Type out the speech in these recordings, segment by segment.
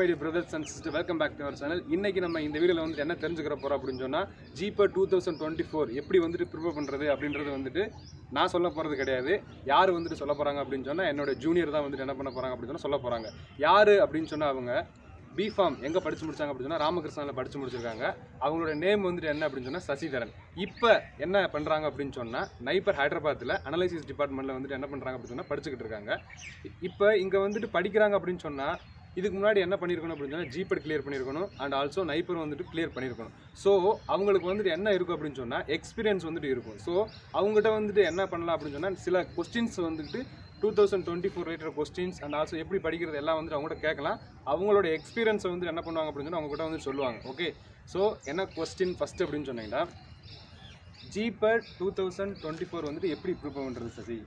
My dear brothers and sisters, welcome back to our channel. இன்னைக்கு நம்ம இந்த வீடியோல வந்து என்ன தெரிஞ்சுக்கற போறோம் அப்படினு சொன்னா ஜிபேட் 2024 எப்படி வந்து ப்ரிப்பேர் பண்றது அப்படின்றது வந்து நான் சொல்ல போறது கிடையாது. யார் வந்து சொல்ல போறாங்க அப்படினு சொன்னா என்னோட ஜூனியர் தான் வந்து என்ன பண்ண போறாங்க அப்படினு சொன்னா சொல்ல போறாங்க. யாரு அப்படினு சொன்னா அவங்க B.Pharm எங்க படிச்சு முடிச்சாங்க அப்படினு சொன்னா ராமகிருஷ்ணால படிச்சு முடிச்சிருக்காங்க. அவங்களோட நேம் வந்து என்ன அப்படினு சொன்னா சசிதரன். இப்போ என்ன பண்றாங்க அப்படினு சொன்னா நைபர் ஹைதராபாத்ல அனலைசிஸ் டிபார்ட்மென்ட்ல வந்து என்ன பண்றாங்க அப்படினு சொன்னா படிச்சிட்டு இருக்காங்க. இப்போ இங்க வந்து படிக்கிறாங்க அப்படினு சொன்னா இதுக்கு முன்னாடி என்ன பண்ணியிருக்கணும் அப்படின்னு சொன்னால் ஜிபேட் கிளியர் பண்ணியிருக்கணும் அண்ட் ஆல்சோ நைப்பர் வந்துட்டு கிளியர் பண்ணியிருக்கணும். ஸோ அவங்களுக்கு வந்துட்டு என்ன இருக்கும் அப்படின்னு சொன்னால் எக்ஸ்பீரியன்ஸ் வந்துட்டு இருக்கும். ஸோ அவங்ககிட்ட வந்துட்டு என்ன பண்ணலாம் அப்படின்னு சொன்னால் சில கொஸ்டின்ஸ் வந்துட்டு 2024 ரிலேட்டட் கொஸ்டின்ஸ் அண்ட் ஆல்சோ எப்படி படிக்கிறது எல்லாம் வந்துட்டு அவங்ககிட்ட கேட்கலாம். அவங்களோட எக்ஸ்பீரியன்ஸை வந்து என்ன பண்ணுவாங்க அப்படின்னு சொன்னால் அவங்ககிட்ட வந்து சொல்லுவாங்க. ஓகே, ஸோ என்ன கொஸ்டின் ஃபஸ்ட்டு அப்படின்னு சொன்னீங்கன்னா ஜிபேட் 2024 வந்துட்டு எப்படி ப்ரிப்பேர் பண்ணுறது சசி?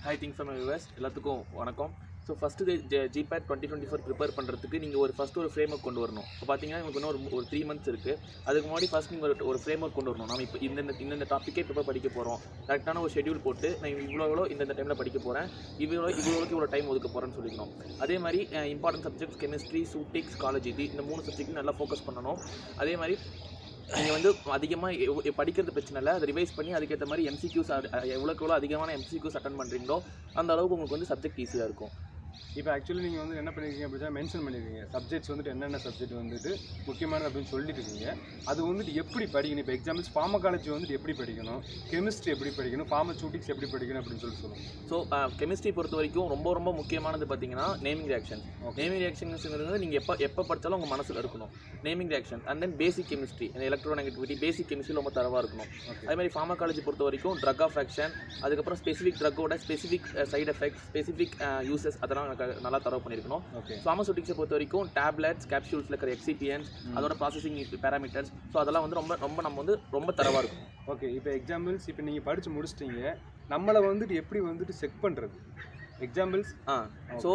ஹாய் திங்க் ஃப்ரம் யூஎஸ் எல்லாத்துக்கும் வணக்கம். ஸோ ஃபஸ்ட்டு ஜிபேட் 2024 ப்ரிப்பேர் பண்ணுறதுக்கு நீங்கள் ஃபஸ்ட்டு ஒரு ஃப்ரேம் ஒர்க் கொண்டு வரணும். இப்போ பார்த்தீங்கன்னா உங்களுக்கு இன்னும் ஒரு 3 months இருக்குது. அதுக்கு முன்னாடி ஃபஸ்ட் நீங்கள் ஒரு ஃப்ரேம் ஒர்க் கொண்டு வரணும். நம்ம இப்போ இந்த டாப்பிக்கே ப்ரிப்பேர் படிக்க போகிறோம். கரெக்டான ஒரு ஷெட்யூல் போட்டு நான் இவ்வளோ இந்த டைமில் படிக்க போகிறேன், இவ்வளோ டைம் ஒதுக்க போகிறேன்னு சொல்லிக்கணும். அதே மாதிரி இம்பார்ட்டன்ட் சப்ஜெக்ட்ஸ் கெமிஸ்ட்ரி, சூட்டிக்ஸ், காலேஜ் இந்த 3 சப்ஜெக்ட்டும் நல்லா ஃபோக்கஸ் பண்ணணும். அதே மாதிரி நீங்கள் வந்து அதிகமாக படிக்கிறது பிரச்சனை இல்லை, அதை ரிவைஸ் பண்ணி அதுக்கேற்ற மாதிரி MCQs எவ்வளோ அதிகமான MCQs அட்டன் பண்ணுறீங்களோ அந்த அளவுக்கு உங்களுக்கு வந்து சப்ஜெக்ட் ஈஸியாக இருக்கும். இப்போ ஆக்சுவலி நீங்கள் வந்து என்ன பண்ணியிருக்கீங்க அப்படின்னா மென்ஷன் பண்ணியிருக்கீங்க சப்ஜெக்ட்ஸ் வந்துட்டு என்னென்ன சப்ஜெக்ட் வந்துட்டு முக்கியமானது அப்படின்னு சொல்லிட்டு இருக்கீங்க. அது வந்துட்டு எப்படி படிக்கணும்? இப்போ எக்ஸாம்பிள்ஸ் ஃபார்மகாலஜி வந்துட்டு எப்படி படிக்கணும், கெமிஸ்ட்ரி எப்படி படிக்கணும், ஃபார்மசூட்டிக்ஸ் எப்படி படிக்கணும் அப்படின்னு சொல்லுவோம். ஸோ கெமிஸ்ட்ரி பொறுத்த வரைக்கும் ரொம்ப முக்கியமானது பார்த்தீங்கன்னா நேமிங் ரியாக்ஷன். நேமிங் ரியாக்ஷன்ங்கிறது நீங்கள் எப்போ படித்தாலும் உங்கள் மனசில் இருக்கணும். Naming reaction and then basic chemistry, electronegativity, basic chemistry ரொம்ப தரவாக இருக்கணும். அதே மாதிரி ஃபார்மகாலஜி பொறுத்த வரைக்கும் ட்ரக் ஆஃப் ஆக்ஷன், அதுக்கப்புறம் ஸ்பெசிஃபிக் ட்ரக்கோட specific side effects, specific uses அதெல்லாம் நல்லா தரவு பண்ணியிருக்கணும். ஃபார்மசூட்டிக்ஸை பொறுத்த வரைக்கும் டேப்லெட்ஸ், கேப்சூல்ஸில் இருக்கிற எக்ஸிபியன்ஸ், அதோட ப்ராசஸிங் பேராமீட்டர்ஸ், ஸோ அதெல்லாம் வந்து ரொம்ப தரவாக இருக்கும். ஓகே, இப்போ எக்ஸாம்பிள்ஸ் இப்போ நீங்கள் படித்து முடிச்சிட்டீங்க, நம்மளை வந்துட்டு எப்படி வந்துட்டு செக் பண்ணுறது எக்ஸாம்பிள்ஸ்? ஸோ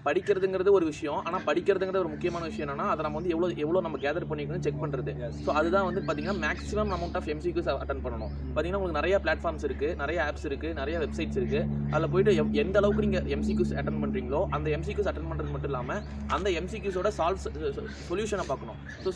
படிக்கிறதுங்கிறது ஒரு விஷயம், ஆனால் படிக்கிறதுங்கிறது ஒரு முக்கியமான விஷயம் என்னன்னா அதை நம்ம வந்து எவ்வளோ நம்ம கேதர் பண்ணிக்கணும் செக் பண்ணுறது. ஸோ அதுதான் வந்து பார்த்தீங்கன்னா maximum amount of MCQs attempt பண்ணணும். பார்த்தீங்கன்னா உங்களுக்கு நிறைய பிளாட்ஃபார்ம்ஸ் இருக்குது, நிறைய ஆப்ஸ் இருக்குது, நிறைய வெப்சைட்ஸ் இருக்குது. அதில் போயிட்டு எந்த அளவுக்கு நீங்கள் MCQs அட்டன் பண்ணுறீங்களோ அந்த MCQs அட்டன் பண்ணுறது மட்டும் இல்லாமல் அந்த MCQஸோட சொல்யூஷனை பார்க்கணும். ஸோ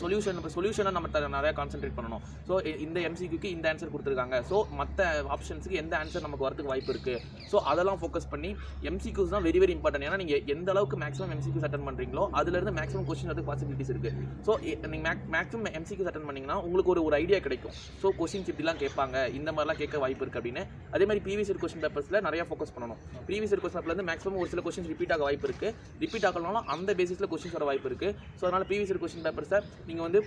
சொல்யூஷனை நம்ம நிறையா கான்சென்ட்ரேட் பண்ணணும். ஸோ இந்த MCQக்கு இந்த ஆன்சர் கொடுத்துருக்காங்க, ஸோ மற்ற ஆப்ஷன்ஸுக்கு எந்த ஆன்சர் நமக்கு வரதுக்கு வாய்ப்பு இருக்குது. ஸோ அதெல்லாம் ஃபோக்கஸ் பண்ணி MCQs தான் வெரி இம்பார்ட்டன்ட். ஏன்னா நீங்கள் எந்த அளவுக்கு மேக்ஸிமம் MCQs அட்டன் பண்ணுறீங்களோ அதுலேருந்து மேக்ஸிமம் கொஸ்டின் வரதுக்கு பாசிபிலிட்டிஸ் இருக்குது. ஸோ நீங்கள் மேக்ஸிமம் MCQs அட்டன் பண்ணிங்கன்னா உங்களுக்கு ஒரு ஐடியா கிடைக்கும். ஸோ கொஸ்டின்ஸ் இப்படிலாம் கேட்பாங்க, இந்த மாதிரிலாம் கேட்க வாய்ப்பு இருக்குது அப்படின்னு. அதே மாதிரி ப்ரீவியஸ் இயர் கொஸ்டின் பேப்பர்ஸில் நிறைய ஃபோக்கஸ் பண்ணணும். ப்ரீவியஸ் இயர் கொஸ்டின் பேப்பர்லேருந்து மேக்ஸிமம் ஒரு சில கொஸ்டின்ஸ் ரிப்பீட் ஆக வாய்ப்பு இருக்குது. ரிப்பீட் ஆகலாம் அந்த பேசிஸில் கொஸ்டின்ஸ் வர வாய்ப்பு இருக்குது. ஸோ அதனால் ப்ரீவியஸ் இயர் கொஸ்டின் பேப்பர்ஸை நீங்கள் வந்து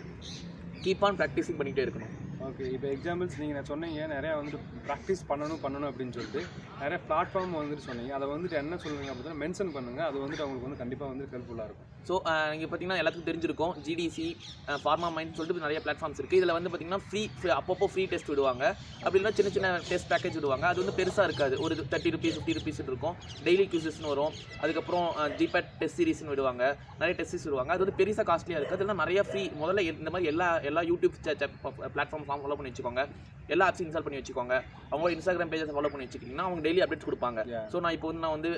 கீப் ஆன் ப்ராக்டிஸிங் பண்ணிகிட்டே இருக்கணும். ஓகே, இப்போ எக்ஸாம்பிள்ஸ் நீங்கள் சொன்னீங்க நிறையா வந்துட்டு ப்ராக்டிஸ் பண்ணணும் அப்படின்னு சொல்லிட்டு நிறைய பிளாட்ஃபார்ம் வந்துட்டு சொன்னீங்க. அதை வந்துட்டு என்ன சொல்லுவீங்க அப்படின்னா மென்ஷன் பண்ணுங்கள், அது வந்துட்டு அவங்களுக்கு வந்து கண்டிப்பாக வந்து ஹெல்ப்ஃபுல்லாக இருக்கும். ஸோ நீங்கள் பார்த்தீங்கன்னா எல்லாத்துக்கும் தெரிஞ்சிருக்கும் GDC, ஃபார்மா மைண்ட் சொல்லிட்டு நிறைய பிளாட்ஃபார்ம்ஸ் இருக்குது. இதில் வந்து பார்த்தீங்கன்னா அப்பப்போ ஃப்ரீ டெஸ்ட் விடுவாங்க, அப்படின்னா சின்ன டெஸ்ட் பேக்கேஜ் விடுவாங்க. அது வந்து பெருசாக இருக்காது, ஒரு 30 rupees 50 rupees இருக்கும். டெய்லி க்யூசஸ்னு வரும், அதுக்கப்புறம் ஜிபேட் டெஸ்ட் சீரிஸ்னு விடுவாங்க, நிறைய டெஸ்ட் சீரிஸ் விடுவாங்க. அது வந்து பெருசாக காஸ்ட்லியாக இருக்குது. அதெல்லாம் நிறைய ஃப்ரீ. முதல்ல இந்த மாதிரி எல்லா யூடியூப் பிளாட்ஃபார்ம் ஃபாலோ பண்ணி வச்சுக்கோங்க, எல்லா ஆப்ஸும் இன்ஸ்டால் பண்ணி வச்சுக்கோங்க. அவங்களோட இன்ஸ்டாகிராம் பேஜை ஃபாலோ பண்ணி வச்சுக்கிட்டிங்கன்னா அவங்க டெய்லி அப்டேட்ஸ் கொடுப்பாங்க. ஸோ இப்போ வந்து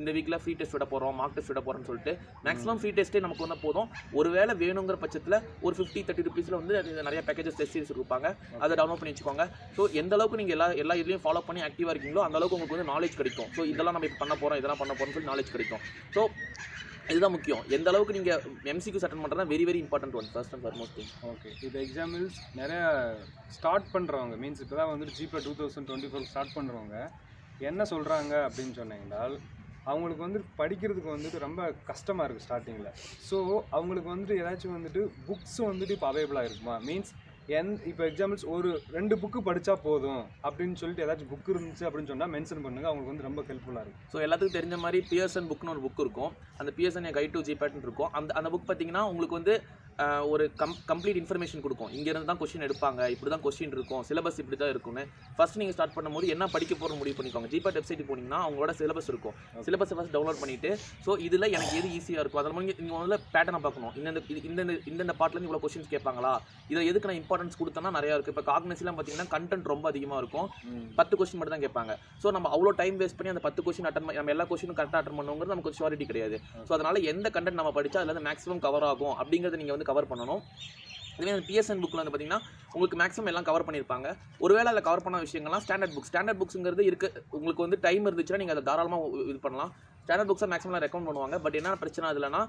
இந்த வீக்கில் ஃப்ரீ டெஸ்ட் விட போகிறோம், மார்க் டெஸ்ட் விட போகிறோம்னு சொல்லிட்டு மேக்ஸிமம் ஃப்ரீ டெஸ்ட்டே நமக்கு வந்து போதும். ஒரு வேளை வேணுங்கிற பட்சத்தில் ஒரு 50-30 rupees வந்து நிறைய பேக்கேஜஸ் டெஸ்ட் சீரிஸ் கொடுப்பாங்க, அதை டவுன்லோட் பண்ணி வச்சுக்கோங்க. ஸோ எந்த அளவுக்கு நீங்கள் எல்லா இதுலையும் ஃபாலோ பண்ணி ஆக்டிவாக இருக்கீங்களோ அந்த அளவுக்கு உங்களுக்கு வந்து நாலேஜ் கிடைக்கும். ஸோ இதெல்லாம் நம்ம இப்போ பண்ண போகிறோம், இதெல்லாம் பண்ண போகிறோம்னு சொல்லி நாலேஜ் கிடைக்கும். ஸோ இதுதான் முக்கியம். எந்த அளவுக்கு நீங்கள் MCQs அட்டன் பண்ணுறது தான் very important one, first and foremost thing. Okay, இப்போ எக்ஸாம்பிள்ஸ் நிறைய ஸ்டார்ட் பண்ணுறவங்க மீன்ஸ் இப்போ தான் வந்துட்டு ஜிபேட் 2024 ஸ்டார்ட் பண்ணுறவங்க என்ன சொல்கிறாங்க அப்படின்னு சொன்னீங்கன்னா அவங்களுக்கு வந்து படிக்கிறதுக்கு வந்துட்டு ரொம்ப கஷ்டமாக இருக்குது ஸ்டார்டிங்கில். ஸோ அவங்களுக்கு வந்துட்டு ஏதாச்சும் வந்துட்டு புக்ஸ் வந்துட்டு இப்போ அவைலபிளாக இருக்குமா? மீன்ஸ் இப்போ எக்ஸாம்பிள்ஸ் ஒரு 2 புக்கு படித்தா போதும் அப்படின்னு சொல்லிட்டு ஏதாச்சும் புக் இருந்துச்சு அப்படின்னு சொன்னால் மென்ஷன் பண்ணுங்கள், அவங்களுக்கு வந்து ரொம்ப ஹெல்ப்ஃபுல்லாக இருக்கும். ஸோ எல்லாத்துக்கும் தெரிஞ்ச மாதிரி பியர்சன் புக்னு ஒரு புக் இருக்கும், அந்த பியர்சன் கைட் டு ஜிபேட்னு இருக்கும். அந்த புக் பார்த்தீங்கன்னா உங்களுக்கு வந்து ஒரு கம்ப்ளீட் இன்ஃபர்மேஷன் கொடுக்கும். இங்கேருந்து தான் கொஸ்டின் எடுப்பாங்க, இப்படி தான் கொஸ்டின் இருக்கும், சிலபஸ் இப்படி தான் இருக்கும்னு ஃபர்ஸ்ட் நீங்கள் ஸ்டார்ட் பண்ணும்போது என்ன படிக்க போகிறோம் முடிவு பண்ணிக்கோங்க. ஜிபாட் வெப்சைட் போனீங்கன்னா அவங்களோட சிலபஸ் இருக்கும். சிலபஸை ஃபஸ்ட் டவுன்லோட் பண்ணிவிட்டு ஸோ இதில் எனக்கு எது ஈஸியாக இருக்கும் அதில் நீங்கள் முதல்ல பேட்டர்னை பார்க்கணும். இந்த பார்ட்லேருந்து இவ்வளோ கொஸ்டின்ஸ் கேட்பாங்களா, இதில் எதுக்கு நான் இம்பார்ட்டன்ஸ் கொடுத்தேன்னா நிறையா இருக்குது. இப்போ காக்னஸிலாம் பார்த்தீங்கன்னா கண்டென்ட் ரொம்ப அதிகமாக இருக்கும், 10 கொஸ்டின் மட்டும் தான் கேட்பாங்க. ஸோ நம்ம அவ்வளோ டைம் வேஸ்ட் பண்ணி அந்த 10 கொஸ்டின் அட்டன் நம்ம எல்லா கொஸ்டினும் கரெக்டாக அட்டன் பண்ணுங்கிறது நமக்கு ஷூரிட்டி கிடையாது. ஸோ அதனால் எந்த கண்டென்ட் நம்ம படித்தா அதில் மேக்ஸிமம் கவர் ஆகும் அப்படிங்கிறத நீங்கள் வந்து கவர் பண்ணணும். இதுவே அந்த பிஎஸ்என் புக்கில் வந்து பார்த்தீங்கன்னா உங்களுக்கு மேக்ஸிமம் எல்லாம் கவர் பண்ணியிருப்பாங்க. ஒருவேளை அதில் கவர் பண்ண விஷயங்கள்லாம் ஸ்டாண்டர்ட் புக்ஸுங்கிறது இருக்குது. உங்களுக்கு வந்து டைம் இருந்துச்சுன்னா நீங்கள் அதை தாராளமாக இது பண்ணலாம். ஸ்டாண்டர்ட் புக்ஸை மேக்ஸிமம் ரெக்கமெண்ட் பண்ணுவாங்க. பட் என்ன பிரச்சனை அதுலனா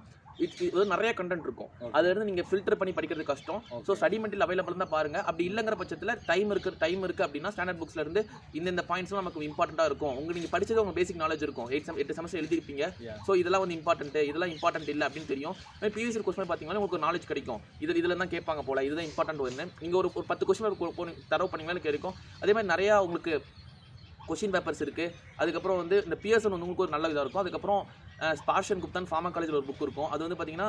இது நிறைய கண்டென்ட் இருக்கும், அதுலேருந்து நீங்கள் ஃபில்டர் பண்ணி படிக்கிறது கஷ்டம். ஸோ ஸ்டடி மெட்டீரியல் அவைலபிள் தான் பாருங்கள். அப்படி இல்லைங்கிற பட்சத்தில் டைம் இருக்குது அப்படின்னா ஸ்டாண்டர்ட் புக்ஸ்ல இருந்து இந்த பாயிண்ட்ஸ்லாம் நமக்கு இம்பார்ட்டண்ட்டாக இருக்கும். நீங்கள் படிச்சது உங்கள் பேசிக் நாலேஜ் இருக்கும், 8 செமஸ்டர் எழுதிருப்பீங்க. ஸோ இதெல்லாம் வந்து இதெல்லாம் இம்பார்ட்டன்ட் இல்லை அப்படின்னு தெரியும். ப்ரீவியஸ் கொஸ்டின் பார்த்தீங்கன்னா உங்களுக்கு நாலேஜ் கிடைக்கும். இதில் தான் கேட்பாங்க போல, இதுதான் இம்பார்ட்டன்ட் ஒன்று. நீங்கள் ஒரு 10 கொஸ்டின் தரவு பண்ணிங்கனாலும் கிடைக்கும். அதே மாதிரி நிறையா உங்களுக்கு கொஷின் பேப்பர்ஸ் இருக்குது. அதுக்கப்புறம் வந்து இந்த பிஎஸ்என் வந்து உங்களுக்கு ஒரு நல்ல இதாக இருக்கும். அதுக்கப்புறம் ஸ்பார்ஷன் குப்தான் ஃபார்மா காலேஜில் ஒரு புக் இருக்கும். அது வந்து பார்த்தீங்கன்னா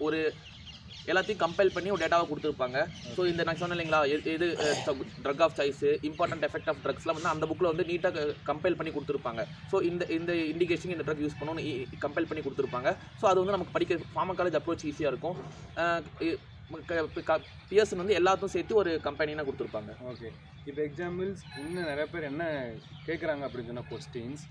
ஒரு எல்லாத்தையும் கம்பைல் பண்ணி ஒரு டேட்டாவை கொடுத்துருப்பாங்க. ஸோ இந்த நான் சொன்னேன் இல்லைங்களா, எது drug of choice, important effect of ட்ரக்ஸ்லாம் வந்து அந்த புக்கில் வந்து நீட்டாக கம்பைல் பண்ணி கொடுத்துருப்பாங்க. ஸோ இந்த இண்டிகேஷன் இந்த ட்ரக் யூஸ் பண்ணணும்னு கம்பைல் பண்ணி கொடுத்துருப்பாங்க. ஸோ அது வந்து நமக்கு படிக்க ஃபார்மா காலேஜ் அப்ரோச் ஈஸியாக இருக்கும். பிஎஸ்என் வந்து எல்லாத்தையும் சேர்த்து ஒரு கம்பெனினா கொடுத்துருப்பாங்க. ஓகே, இப்போ எக்ஸாம்பிள்ஸ் இன்னும் நிறைய பேர் என்ன கேட்குறாங்க அப்படின்னு சொன்னால் கொஸ்டின்ஸ்,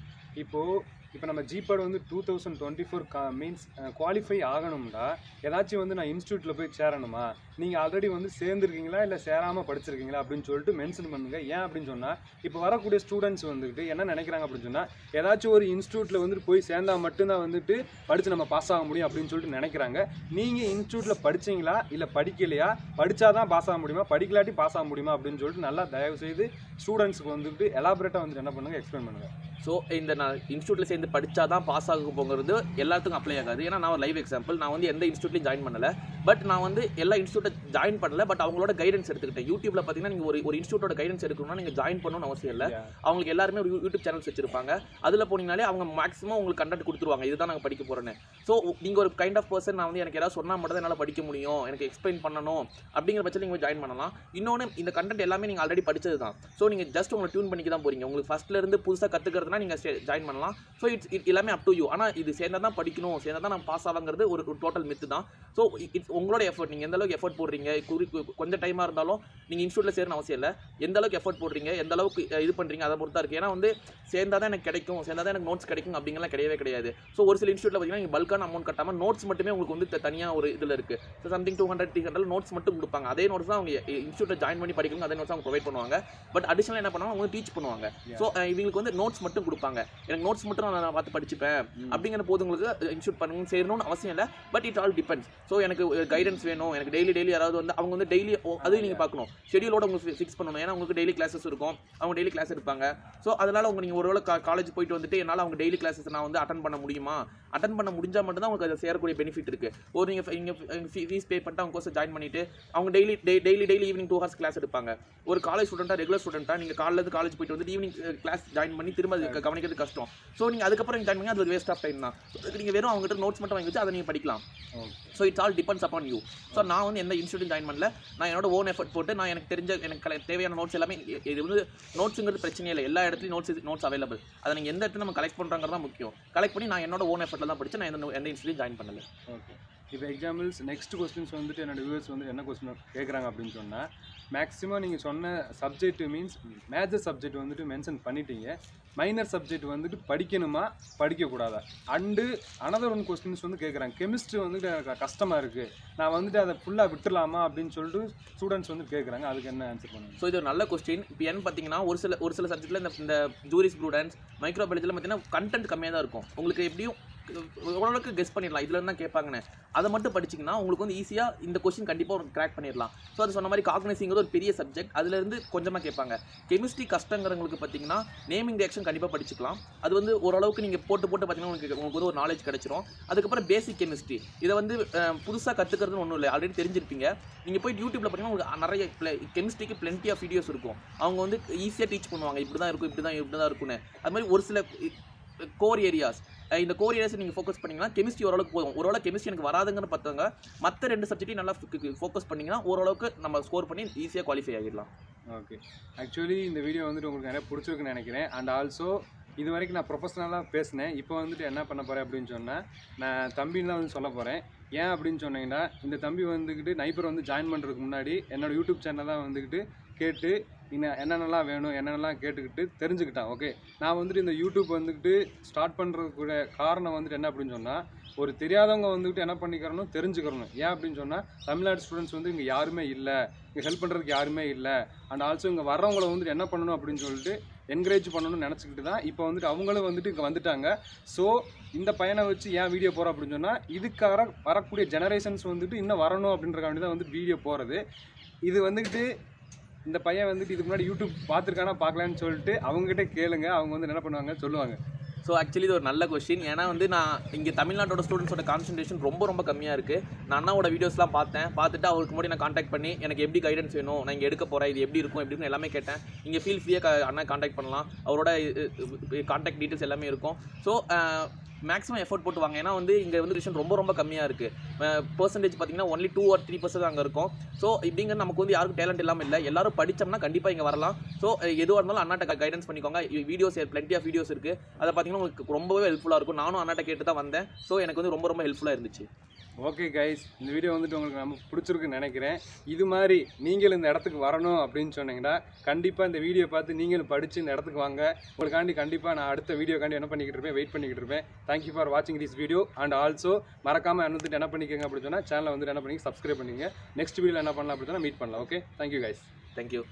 இப்போ நம்ம ஜிபாட் வந்து 2024 மீன்ஸ் குவாலிஃபை ஆகணும்னா ஏதாச்சும் வந்து நான் இன்ஸ்டியூட்டில் போய் சேரணுமா, நீங்கள் ஆல்ரெடி வந்து சேர்ந்துருக்கீங்களா இல்லை சேராமல் படிச்சிருக்கீங்களா அப்படின்னு சொல்லிட்டு மென்ஷன் பண்ணுங்கள். ஏன் அப்படின்னு சொன்னால் இப்போ வரக்கூடிய ஸ்டூடெண்ட்ஸ் வந்துட்டு என்ன நினைக்கிறாங்க அப்படின்னு சொன்னால் ஏதாச்சும் ஒரு இன்ஸ்டியூட்டில் வந்துட்டு போய் சேர்ந்தால் மட்டும்தான் வந்துட்டு படித்து நம்ம பாஸ் ஆக முடியும் அப்படின்னு சொல்லிட்டு நினைக்கிறாங்க. நீங்கள் இன்ஸ்டியூட்டில் படிச்சிங்களா இல்லை படிக்கலையா, படித்தாதான் பாஸ் ஆக முடியுமா, படிக்கலாட்டி பாஸ் ஆக முடியுமா அப்படின்னு சொல்லிட்டு நல்லா தயவு செய்து ஸ்டூடெண்ட்ஸுக்கு வந்துட்டு எலாபரேட்டாக வந்துட்டு என்ன பண்ணுங்கள், எக்ஸ்பிளைன் பண்ணுங்கள். ஸோ இந்த நான் இன்ஸ்டியூட்டில் சேர்ந்து படித்தா தான் பாஸ் ஆக போகிறது எல்லாத்துக்கும் அப்ளை ஆகாது. ஏன்னா நான் ஒரு லைவ் எக்ஸாம்பிள், நான் வந்து எந்த இன்ஸ்டியூட்லையும் ஜாயின் பண்ணலை. பட் நான் வந்து எல்லா இன்ஸ்டியூட்டை ஜாயின் பண்ணல, பட் அவங்களோட கைடன்ஸ் எடுத்துக்கிட்டேன். யூடியூப்ல பார்த்தீங்கன்னா நீங்கள் ஒரு இன்ஸ்டியூட்டோட கைடன்ஸ் எடுக்கணும்னா நீங்கள் ஜாயின் பண்ணணும்னு அவசியம் இல்லை. அவங்களுக்கு எல்லாருமே ஒரு யூடியூப் சேனல்ஸ் வச்சிருப்பாங்க. அதில் போனீங்கனாலே அவங்க மேக்ஸிமம் உங்களுக்கு கண்டென்ட் கொடுத்துருவாங்க, இதுதான் நாங்கள் படிக்க போகிறேன்னு. ஸோ நீங்கள் ஒரு கைண்ட் ஆஃப் பர்சன், நான் வந்து எனக்கு ஏதாவது சொன்னால் மட்டும் தான் என்னால் படிக்க முடியும், எனக்கு எக்ஸ்பிளைன் பண்ணணும் அப்படிங்கிற பட்சத்தில் நீங்கள் ஜாயின் பண்ணலாம். இன்னொன்று, இந்த கண்டென்ட் எல்லாமே நீங்கள் ஆல்ரெடி படிச்சது தான். ஸோ நீங்கள் ஜஸ்ட் உங்களை டியூன் பண்ணிக்க தான் போறீங்க. உங்களுக்கு ஃபர்ஸ்ட்லேருந்து புதுசாக கற்றுக்கிறதுனா நீங்கள் ஜாயின் பண்ணலாம். ஸோ இட்ஸ் எல்லாமே அப் டு யூ. ஆனால் இது சேர்ந்தா தான் படிக்கணும், சேர்ந்தா தான் நான் பாஸ் ஆவாங்கிறது ஒரு டோட்டல் மித்து தான். ஸோ இட்ஸ் உங்களோட எஃபர்ட். நீங்கள் எந்த அளவுக்கு எஃபர்ட் போடுறீங்க, கொஞ்சம் டைமாக இருந்தாலும் நீங்கள் இன்ஸ்டியூட்டில் சேரணும் அவசியம் இல்லை. எந்த அளவுக்கு எஃபர்ட் போடுறீங்க, எந்த அளவுக்கு இது பண்ணுறீங்க அதை பொறுத்தா இருக்குது. ஏன்னா வந்து சேர்ந்தா தான் எனக்கு கிடைக்கும், சேர்ந்தா தான் எனக்கு நோட்ஸ் கிடைக்கும் அப்படிங்கலாம் கிடையவே கிடையாது. ஸோ ஒரு சில இன்ஸ்டியூட்டில் பார்த்தீங்கன்னா நீங்கள் பல்கான அமௌண்ட் கட்டாமல் நோட்ஸ் மட்டுமே உங்களுக்கு வந்து தனியாக ஒரு இதில் இருக்குது. ஸோ சம்திங் 200-300 நோட்ஸ் மட்டும் கொடுப்பாங்க. அதே நோட்ஸ் தான் அவங்க இன்ஸ்டியூட்டில் ஜாயின் பண்ணி படிக்கணும், அதே நோட்ஸ் அவங்க ப்ரொவைட் பண்ணுவாங்க. பட் அடிஷனல் என்ன பண்ணுவாங்க, அவங்க டீச் பண்ணுவாங்க. ஸோ இவங்களுக்கு வந்து நோட்ஸ் மட்டும் கொடுப்பாங்க. எனக்கு நோட்ஸ் மட்டும் நான் பார்த்து படிச்சுப்பேன் அப்படிங்கிற போது உங்களுக்கு இன்ஸ்டியூட் பண்ணணும் சேரணும்னு அவசியம் இல்லை. But it all depends. So எனக்கு கைடன்ஸ் வேணும், எனக்கு டெய்லி யாராவது வந்து அவங்க வந்து டெய்லி அதையும் நீங்கள் பார்க்கணும், ஷெடியூலோட உங்களுக்கு ஃபிக்ஸ் பண்ணணும். ஏன்னா உங்களுக்கு டெய்லி கிளாஸஸ் இருக்கும், அவங்க டெய்லி கிளாஸ் இருப்பாங்க. ஸோ அதனால நீங்கள் ஒருவேளை காலேஜ் போயிட்டு வந்துட்டு என்னால் அவங்க டெய்லி கிளாஸஸ் நான் வந்து அட்டன் பண்ண முடியுமா, அட்டன் பண்ண முடிஞ்சால் மட்டும் தான் உங்களுக்கு அதை சேரக்கூடிய பெனிஃபிட் இருக்குது. ஒரு நீங்கள் ஃபீஸ் பே பண்ணிட்டு அவங்க கோர்ஸை ஜாயின் பண்ணிட்டு அவங்க டெய்லி ஈவினிங் 2 hours கிளாஸ் எடுப்பாங்க. ஒரு காலேஜ் ஸ்டூடெண்ட்டாக, ரெகுலர் ஸ்டூடெண்ட்டாக நீங்கள் காலேஜ் போயிட்டு வந்து ஈவினிங் கிளாஸ் ஜாயின் பண்ணி திரும்ப கவனிக்கிறது கஷ்டம். ஸோ நீங்கள் அதுக்கப்புறம் ஜாயின் பண்ணி அது ஒரு வேஸ்ட் ஆஃப் டைம் தான். நீங்கள் வெறும் அவங்ககிட்ட நோட்ஸ் மட்டும் வாங்கி வச்சு அதை நீங்கள் படிக்கலாம். So it's all depends upon you. So நான் வந்து எந்த இன்ஸ்டியூட்டும் ஜாயின் பண்ணல, நான் என்னோட ஓன் எஃபர்ட் போட்டு நான் எனக்கு தெரிஞ்ச எனக்கு தேவையான நோட்ஸ் எல்லாமே, இது வந்து நோட்ஸுங்கிறது பிரச்சனையே இல்லை, எல்லா இடத்துலையும் நோட்ஸ் அவைலபிள். அதை நீங்கள் எந்த இடத்துல நம்ம கலெக்ட் பண்ணுறாங்கிறது தான் முக்கியம். கலெக்ட் பண்ணி நான் என்னோட ஓன் எஃபர்ட்டில் தான் படித்து நான் எந்த இன்ஸ்டியூட்லையும் ஜாயின் பண்ணல. ஓகே, இப்போ எக்ஸாம்பிள்ஸ் நெக்ஸ்ட் கொஸ்டின்ஸ் வந்துட்டு என்னோட வியூவர்ஸ் வந்து என்ன கொஸ்டின் கேட்குறாங்க அப்படின்னு சொன்னால், மேக்ஸிமம் நீங்கள் சொன்ன சப்ஜெக்ட் மீன்ஸ் மேஜர் சப்ஜெக்ட் வந்துட்டு மென்ஷன் பண்ணிட்டீங்க, மைனர் சப்ஜெக்ட் வந்துட்டு படிக்கணுமா படிக்கக்கூடாதா, அண்டு அனதர் ஒன் கொஸ்டின்ஸ் வந்து கேட்குறாங்க, கெமிஸ்ட்ரி வந்துட்டு எனக்கு கஷ்டமாக இருக்குது, நான் வந்துட்டு அதை ஃபுல்லாக விட்டுலாமா அப்படின்னு சொல்லிட்டு ஸ்டூடெண்ட்ஸ் வந்து கேட்குறாங்க. அதுக்கு என்ன ஆன்சர் பண்ணுங்க? ஸோ இது ஒரு நல்ல கொஸ்டின். இப்போ ஏன்னு பார்த்தீங்கன்னா ஒரு சில சப்ஜெக்ட்டில் இந்த ஜூரிஸ் ப்ரூடன்ஸ், மைக்ரோபயாலஜியில் பார்த்தீங்கன்னா கண்டென்ட் கம்மியாக தான் இருக்கும். உங்களுக்கு எப்படியும் ஓரளவுக்கு கெஸ் பண்ணிடலாம், இதில் தான் கேட்பாங்கன்னு. அதை மட்டும் படிச்சிங்கன்னா உங்களுக்கு வந்து ஈஸியாக இந்த கொஸ்டின் கண்டிப்பாக ஒரு கிராக் பண்ணிடலாம். ஸோ அது சொன்ன மாதிரி காக்னிசிங்கிறது ஒரு பெரிய சப்ஜெக்ட், அதுலேருந்து கொஞ்சமாக கேட்பாங்க. கெமிஸ்ட்ரி கஷ்டங்கிறவங்களுக்கு பார்த்தீங்கன்னா நேமிங் ரியாக்ஷன் கண்டிப்பாக படிச்சுக்கலாம். அது வந்து ஓரளவுக்கு நீங்கள் போட்டு பார்த்தீங்கன்னா உங்களுக்கு வந்து ஒரு நாலேஜ் கிடைச்சிரும். அதுக்கப்புறம் பேசிக் கெமிஸ்ட்ரி, இதை வந்து புதுசாக கற்றுக்கிறதுன்னு ஒன்றும் இல்லை, ஆல்ரெடி தெரிஞ்சிருப்பீங்க. நீங்கள் போய் யூடியூப்பில் பார்த்தீங்கன்னா உங்களுக்கு நிறைய கெமிஸ்ட்ரிக்கு பிளென்டி ஆஃப் வீடியோஸ் இருக்கும். அவங்க வந்து ஈஸியாக டீச் பண்ணுவாங்க, இப்படி தான் இருக்கும், இப்படி தான் இருக்குன்னு. அது மாதிரி ஒரு சில கோர் ஏரியாஸ். இந்த கோர் ஏரியாஸ் நீங்கள் ஃபோக்கஸ் பண்ணிங்கன்னா கெமிஸ்ட்ரி ஓரளவுக்கு போதும். ஓரளவு கெமிஸ்ட்ரி எனக்கு வராதுங்கன்னு பார்த்தவங்க மற்ற 2 சப்ஜெக்ட்டையும் நல்லா ஃபோக்கஸ் பண்ணிங்கன்னா ஓரளவுக்கு நம்ம ஸ்கோர் பண்ணி ஈஸியாக குவாலிஃபை ஆகிடலாம். ஓகே, ஆக்சுவலி இந்த வீடியோ வந்துட்டு உங்களுக்கு நிறைய பிடிச்சிருக்குன்னு நினைக்கிறேன். அண்ட் ஆல்சோ இது வரைக்கும் நான் ப்ரொஃபஷனலாக பேசினேன். இப்போ வந்துட்டு என்ன பண்ண போகிறேன் அப்படின்னு சொன்னால், நான் தம்பின்னு வந்து சொல்ல போகிறேன். ஏன் அப்படின்னு சொன்னீங்கன்னா, இந்த தம்பி வந்துக்கிட்டு நைபர் வந்து ஜாயின் பண்ணுறதுக்கு முன்னாடி என்னோடய யூடியூப் சேனல் தான் வந்துக்கிட்டு கேட்டு இன்னும் என்னென்னலாம் வேணும் என்னென்னலாம் கேட்டுக்கிட்டு தெரிஞ்சுக்கிட்டான். ஓகே, நான் வந்துட்டு இந்த யூடியூப் வந்துக்கிட்டு ஸ்டார்ட் பண்ணுறதுக்குள்ள காரணம் வந்துட்டு என்ன அப்படின்னு சொன்னால், ஒரு தெரியாதவங்க வந்துக்கிட்டு என்ன பண்ணிக்கிறணும் தெரிஞ்சுக்கிறணும். ஏன் அப்படின்னு சொன்னால், தமிழ்நாடு ஸ்டூடெண்ட்ஸ் வந்து இங்கே யாருமே இல்லை, இங்கே ஹெல்ப் பண்ணுறதுக்கு யாருமே இல்லை. அண்ட் ஆல்சோ இங்கே வர்றவங்கள வந்துட்டு என்ன பண்ணணும் அப்படின்னு சொல்லிட்டு என்கரேஜ் பண்ணணும்னு நினச்சிக்கிட்டு தான் இப்போ வந்துட்டு அவங்களும் வந்துட்டு இங்கே வந்துட்டாங்க. ஸோ இந்த பையனை வச்சு ஏன் வீடியோ போகிறோம் அப்படின்னு சொன்னால், இதுக்காக வரக்கூடிய ஜெனரேஷன்ஸ் வந்துட்டு இன்னும் வரணும் அப்படின்றக்காண்டி தான் வந்துட்டு வீடியோ போகிறது. இது வந்துக்கிட்டு இந்த பையன் வந்துட்டு இதுக்கு முன்னாடி யூடியூப் பார்த்துருக்கானா பார்க்கலான்னு சொல்லிட்டு அவங்ககிட்ட கேளுங்க, அவங்க வந்து என்ன பண்ணுவாங்க சொல்லுவாங்க. ஸோ ஆக்சுவலி இது ஒரு நல்ல கொஸ்டின். ஏன்னா வந்து நான் இங்கே தமிழ்நாட்டோட ஸ்டூடெண்ட்ஸோட கான்சன்ட்ரேஷன் ரொம்ப கம்மியாக இருக்குது. நான் அண்ணாவோட வீடியோஸ்லாம் பார்த்துட்டு அவருக்கு முன்னாடி நான் காண்டாக்ட் பண்ணி எனக்கு எப்படி கைடன்ஸ் வேணும், நான் இங்கே எடுக்க போகிறேன், இது எப்படி இருக்கும் எல்லாமே கேட்டேன். இங்கே ஃபீல் ஃப்ரீயாக அண்ணா காண்டாக்ட் பண்ணலாம், அவரோட காண்டாக்ட் டீட்டெயில்ஸ் எல்லாமே இருக்கும். ஸோ மேக்ஸிமம் எஃபோர்ட் போட்டு வாங்க. ஏன்னா வந்து இங்கே வந்து ரிஷன் ரொம்ப கம்மியாக இருக்குது. பர்சன்டேஜ் பார்த்தீங்கன்னா ஒன்லி 2 or 3% அங்கே இருக்கும். ஸோ இப்படிங்கிறது நமக்கு வந்து யாருக்கும் டேலண்ட் இல்லாமல் இல்லை. எல்லாரும் படித்தோம்னா கண்டிப்பாக இங்கே வரலாம். ஸோ எதுவாக இருந்தாலும் அண்ணாட்ட கைடன்ஸ் பண்ணிக்கோங்க. வீடியோஸ் பிளென்டி ஆஃப் வீடியோஸ் இருக்குது. அதை பார்த்தீங்கன்னா உங்களுக்கு ரொம்பவே ஹெல்ப்ஃபுல்லாக இருக்கும். நானும் அண்ணாட்ட கேட்டு தான் வந்தேன். ஸோ எனக்கு வந்து ரொம்ப ஹெல்ப்ஃபுல்லாக இருந்துச்சு. ஓகே கைஸ், இந்த வீடியோ வந்துட்டு உங்களுக்கு நம்ம பிடிச்சிருக்குன்னு நினைக்கிறேன். இது மாதிரி நீங்கள் இந்த இடத்துக்கு வரணும் அப்படின்னு சொன்னீங்கன்னா கண்டிப்பாக இந்த வீடியோ பார்த்து நீங்களும் படித்து இந்த இடத்துக்கு வாங்க. உங்களுக்காண்டி கண்டிப்பாக நான் அடுத்த வீடியோக்காண்டி என்ன பண்ணிக்கிட்டு இருப்பேன், வெயிட் பண்ணிக்கிட்டு இருப்பேன். தேங்க்யூ ஃபார் வாட்சிங் திஸ் வீடியோ. அண்ட் ஆல்சோ மறக்காமல் வந்துட்டு என்ன பண்ணிக்கோங்க அப்படின்னு சொன்னால் சேனலை வந்துட்டு என்ன பண்ணி சப்ஸ்கிரைப் பண்ணிங்க. நெக்ஸ்ட் வீடியோவில் என்ன பண்ணலாம் அப்படின்னு சொன்னால் மீட் பண்ணலாம். Okay, thank you guys. தேங்க்யூ.